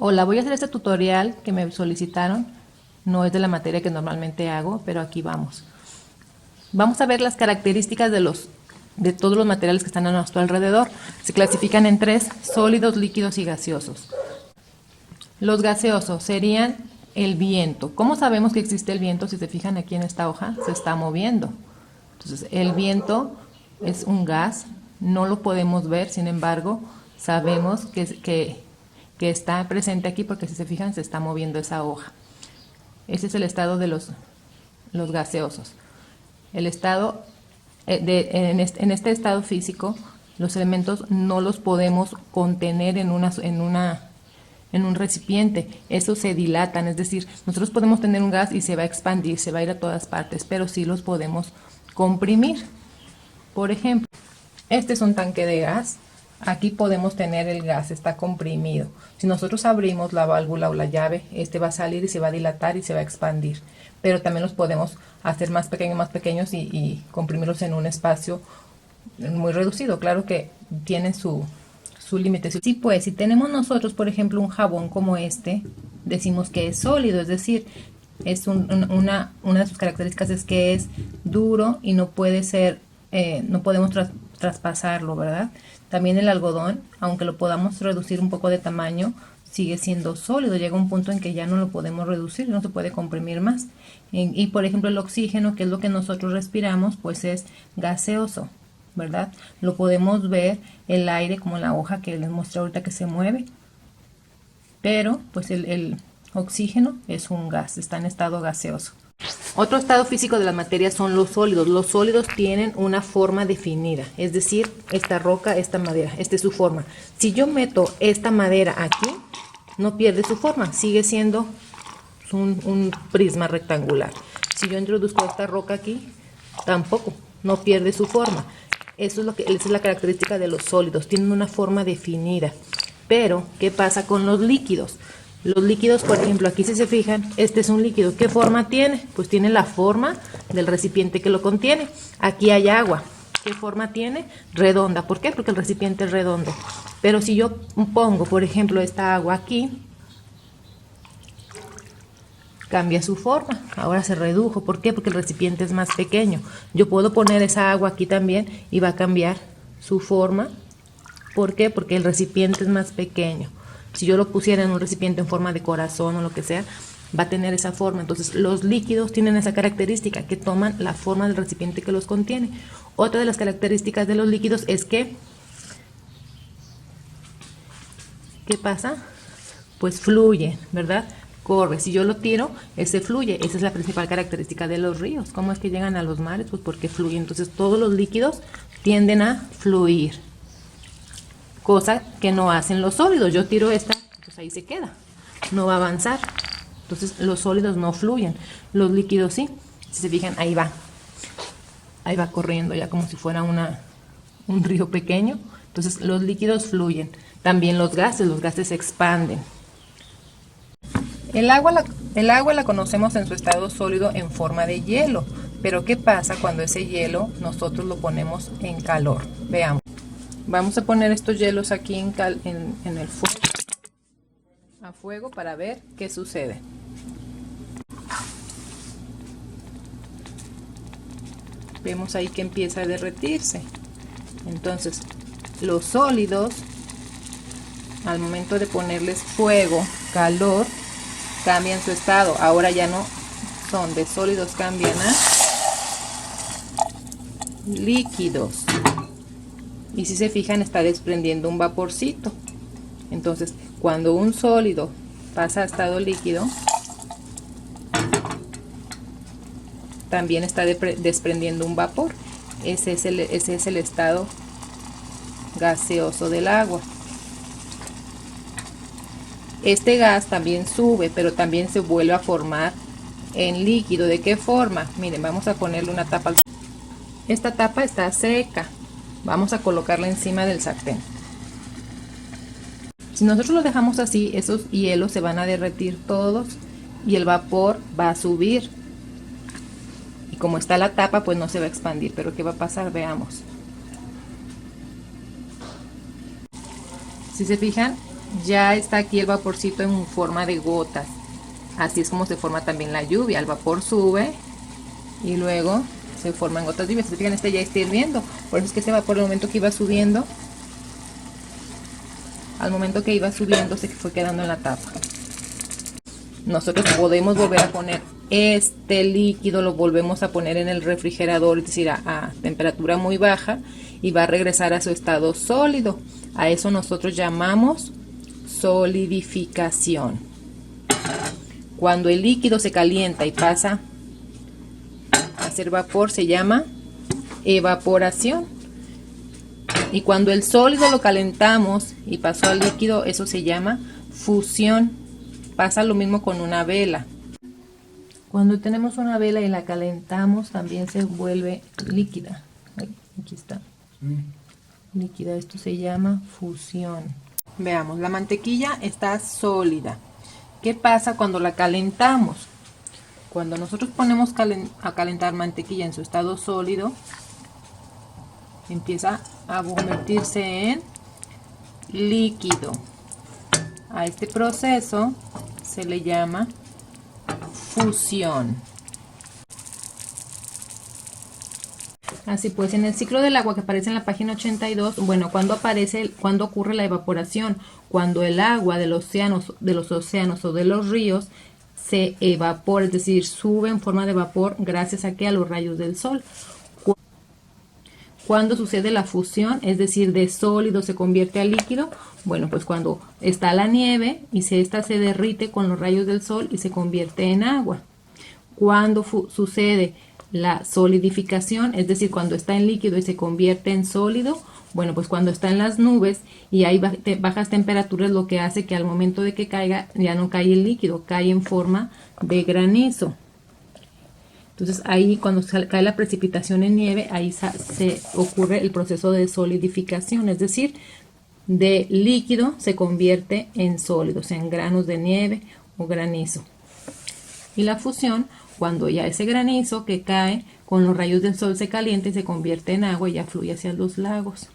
Hola, voy a hacer este tutorial que me solicitaron. No es de la materia que normalmente hago, pero aquí vamos. Vamos a ver las características de todos los materiales que están a nuestro alrededor. Se clasifican en tres: sólidos, líquidos y gaseosos. Los gaseosos serían el viento. ¿Cómo sabemos que existe el viento? Si se fijan aquí en esta hoja, se está moviendo. Entonces, el viento es un gas, no lo podemos ver, sin embargo, sabemos que está presente aquí porque si se fijan se está moviendo esa hoja. Ese es el estado de los gaseosos. El estado, en este estado físico, los elementos no los podemos contener en un recipiente. Esos se dilatan, es decir, nosotros podemos tener un gas y se va a expandir, se va a ir a todas partes, pero sí los podemos comprimir. Por ejemplo, este es un tanque de gas. Aquí podemos tener el gas, está comprimido. Si nosotros abrimos la válvula o la llave, este va a salir y se va a dilatar y se va a expandir. Pero también los podemos hacer más pequeños y comprimirlos en un espacio muy reducido. Claro que tienen su límite. Sí, pues si tenemos nosotros, por ejemplo, un jabón como este, decimos que es sólido, es decir, es una de sus características es que es duro y no puede ser, no podemos traspasarlo, ¿verdad? También el algodón, aunque lo podamos reducir un poco de tamaño, sigue siendo sólido. Llega un punto en que ya no lo podemos reducir, no se puede comprimir más. Y por ejemplo el oxígeno, que es lo que nosotros respiramos, pues es gaseoso, ¿verdad? Lo podemos ver el aire como la hoja que les mostré ahorita que se mueve. Pero pues el oxígeno es un gas, está en estado gaseoso. Otro estado físico de la materia son los sólidos. Los sólidos tienen una forma definida, es decir, esta roca, esta madera, esta es su forma. Si yo meto esta madera aquí, no pierde su forma, sigue siendo un prisma rectangular. Si yo introduzco esta roca aquí, tampoco, no pierde su forma. Esa es la característica de los sólidos, tienen una forma definida. Pero, ¿qué pasa con los líquidos? Los líquidos, por ejemplo, aquí si se fijan, este es un líquido. ¿Qué forma tiene? Pues tiene la forma del recipiente que lo contiene. Aquí hay agua. ¿Qué forma tiene? Redonda. ¿Por qué? Porque el recipiente es redondo. Pero si yo pongo, por ejemplo, esta agua aquí, cambia su forma. Ahora se redujo. ¿Por qué? Porque el recipiente es más pequeño. Yo puedo poner esa agua aquí también y va a cambiar su forma. ¿Por qué? Porque el recipiente es más pequeño. Si yo lo pusiera en un recipiente en forma de corazón o lo que sea, va a tener esa forma. Entonces, los líquidos tienen esa característica, que toman la forma del recipiente que los contiene. Otra de las características de los líquidos es que, ¿qué pasa? Pues fluye, ¿verdad? Corre. Si yo lo tiro, ese fluye. Esa es la principal característica de los ríos. ¿Cómo es que llegan a los mares? Pues porque fluyen. Entonces, todos los líquidos tienden a fluir. Cosa que no hacen los sólidos. Yo tiro esta, pues ahí se queda, no va a avanzar. Entonces los sólidos no fluyen, los líquidos sí. Si se fijan, ahí va corriendo ya como si fuera un río pequeño. Entonces los líquidos fluyen. También los gases se expanden. El agua la conocemos en su estado sólido en forma de hielo. Pero ¿qué pasa cuando ese hielo nosotros lo ponemos en calor? Veamos. Vamos a poner estos hielos aquí en el fuego, a fuego, para ver qué sucede. Vemos ahí que empieza a derretirse. Entonces, los sólidos, al momento de ponerles fuego, calor, cambian su estado. Ahora ya no son de sólidos, cambian a líquidos. Y si se fijan, está desprendiendo un vaporcito. Entonces, cuando un sólido pasa a estado líquido, también está desprendiendo un vapor. Ese es el estado gaseoso del agua. Este gas también sube, pero también se vuelve a formar en líquido. ¿De qué forma? Miren, vamos a ponerle una tapa. Esta tapa está seca. Vamos a colocarla encima del sartén. Si nosotros lo dejamos así, esos hielos se van a derretir todos y el vapor va a subir. Y como está la tapa, pues no se va a expandir. Pero ¿qué va a pasar? Veamos. Si se fijan, ya está aquí el vaporcito en forma de gotas. Así es como se forma también la lluvia. El vapor sube y luego se forman gotas de lluvia. Si se fijan, este ya está hirviendo. Por eso es que este vapor, al momento que iba subiendo, se fue quedando en la tapa. Nosotros podemos volver a poner este líquido, lo volvemos a poner en el refrigerador, es decir, a temperatura muy baja, y va a regresar a su estado sólido. A eso nosotros llamamos solidificación. Cuando el líquido se calienta y pasa a ser vapor, se llama evaporación. Y cuando el sólido lo calentamos y pasó al líquido, eso se llama fusión. Pasa lo mismo con una vela. Cuando tenemos una vela y la calentamos, también se vuelve líquida. Aquí está. Líquida, esto se llama fusión. Veamos, la mantequilla está sólida. ¿Qué pasa cuando la calentamos? Cuando nosotros ponemos a calentar mantequilla en su estado sólido, empieza a convertirse en líquido. A este proceso se le llama fusión. Así pues, en el ciclo del agua que aparece en la página 82, bueno, ¿cuándo ocurre la evaporación? Cuando el agua de los océanos o de los ríos se evapora, es decir, sube en forma de vapor gracias a los rayos del sol. ¿Cuándo sucede la fusión? Es decir, de sólido se convierte a líquido. Bueno, pues cuando está la nieve y esta se derrite con los rayos del sol y se convierte en agua. ¿Cuándo sucede la solidificación? Es decir, cuando está en líquido y se convierte en sólido. Bueno, pues cuando está en las nubes y hay bajas temperaturas, lo que hace que al momento de que caiga ya no cae el líquido, cae en forma de granizo. Entonces ahí cuando cae la precipitación en nieve, ahí se ocurre el proceso de solidificación, es decir, de líquido se convierte en sólido, o sea, en granos de nieve o granizo. Y la fusión, cuando ya ese granizo que cae con los rayos del sol se calienta y se convierte en agua y ya fluye hacia los lagos.